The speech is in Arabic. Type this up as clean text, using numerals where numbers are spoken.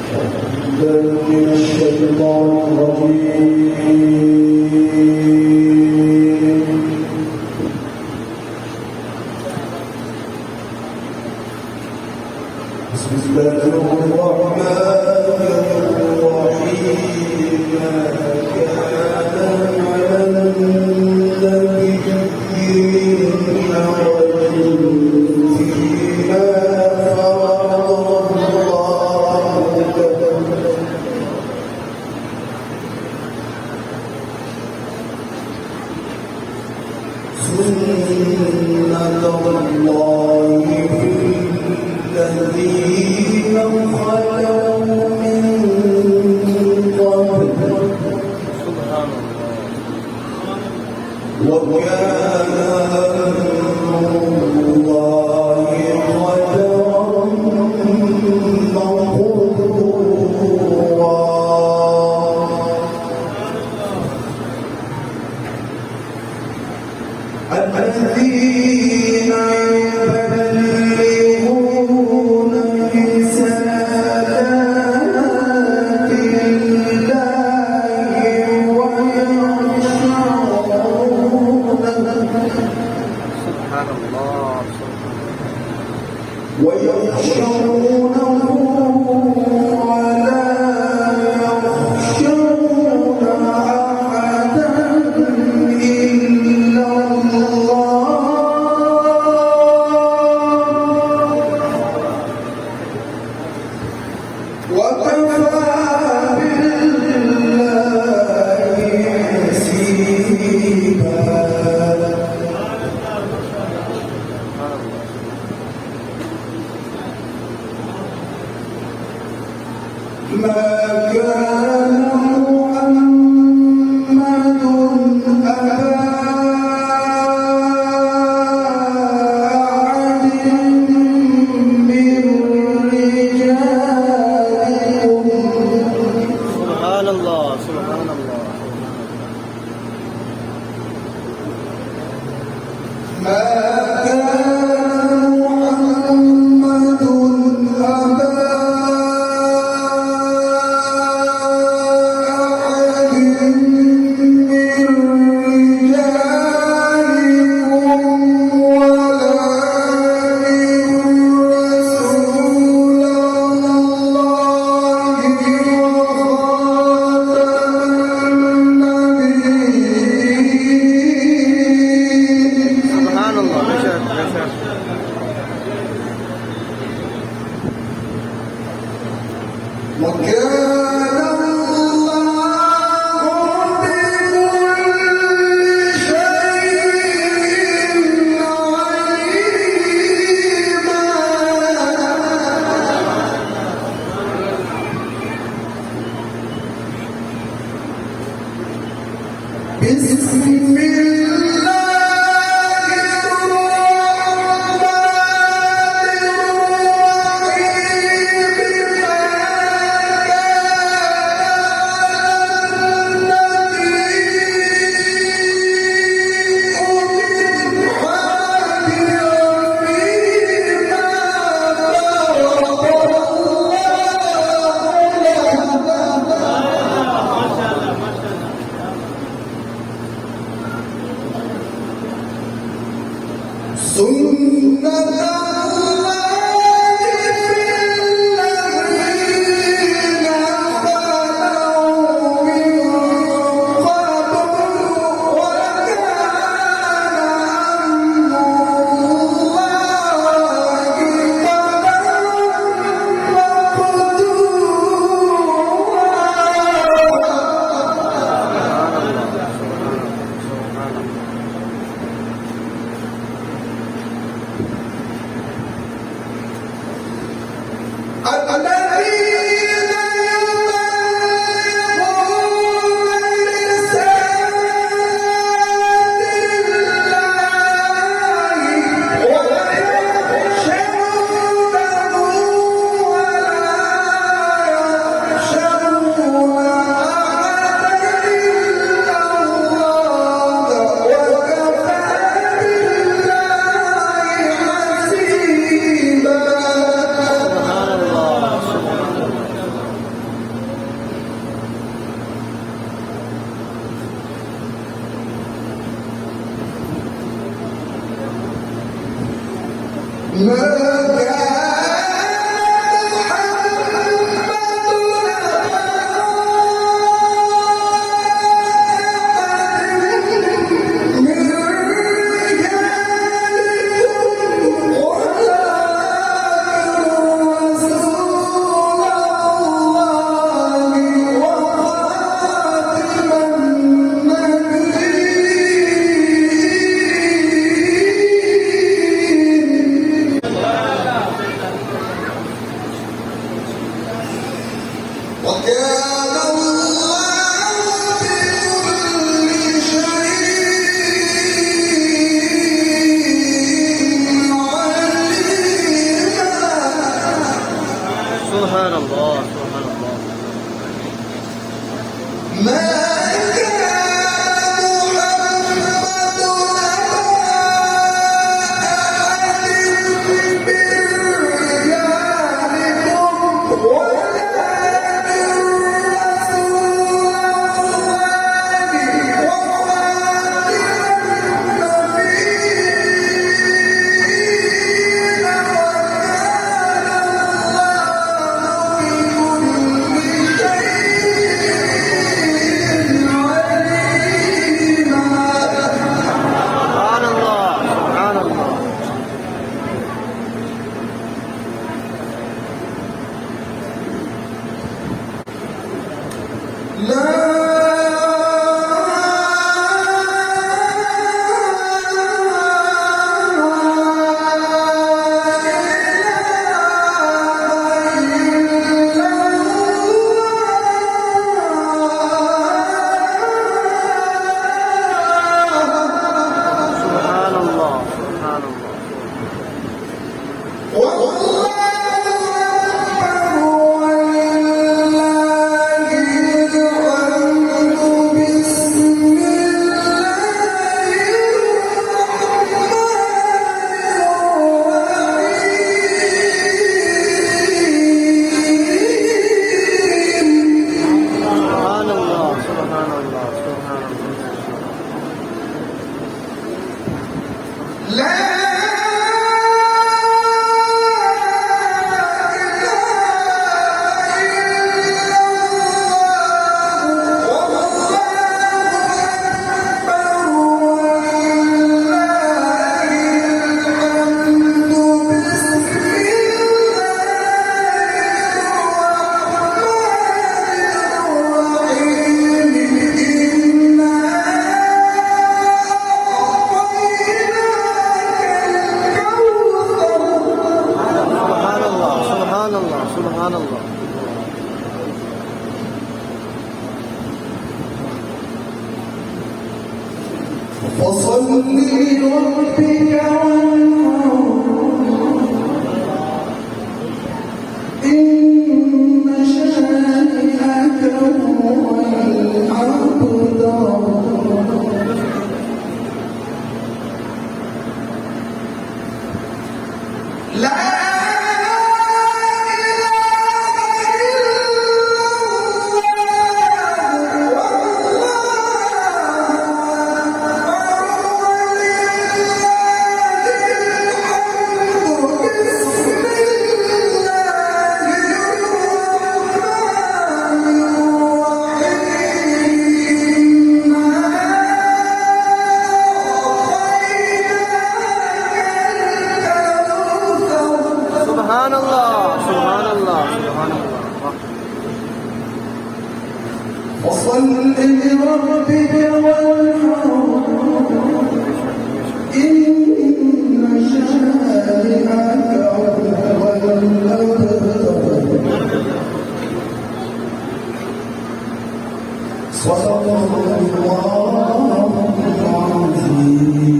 من الشيطان الرجيم. بسم الله الرحمن الرحيم. ما كان على النبي من حرج فيما فرض الله له. سنة الله في الذين خلوا من قبل وكان أمر الله قدرا مقدورا. الذين يبلغون رسالات الله ويخشونه ولا يخشون أحدا إلا الله وكفى بالله حسيبا. ما كان محمد أبا أحد من رجالكم. سبحان الله سبحان الله. ما كان محمد أبا وكان الله بكل شيء عليما. بسم الله سنة الله في الذين خلوا من قبل وكان أمر الله وكان الله بكل شيء عليما. سبحان الله سبحان الله. ما كان محمد أبا أحد من رجالكم ولكن رسول الله وخاتم النبيين سبحان الله سبحان الله. سبحان الله سبحان الله. سبحان الله سبحان الله سبحان الله. لا سبحان الله سبحان الله سبحان الله. فصل لربك وانحر إن شانئك هو الأبتر. لا سبحان الله سبحان الله سبحان الله. فصل لربك وانحر إن شانئك هو الأبتر. صدق الله العظيم.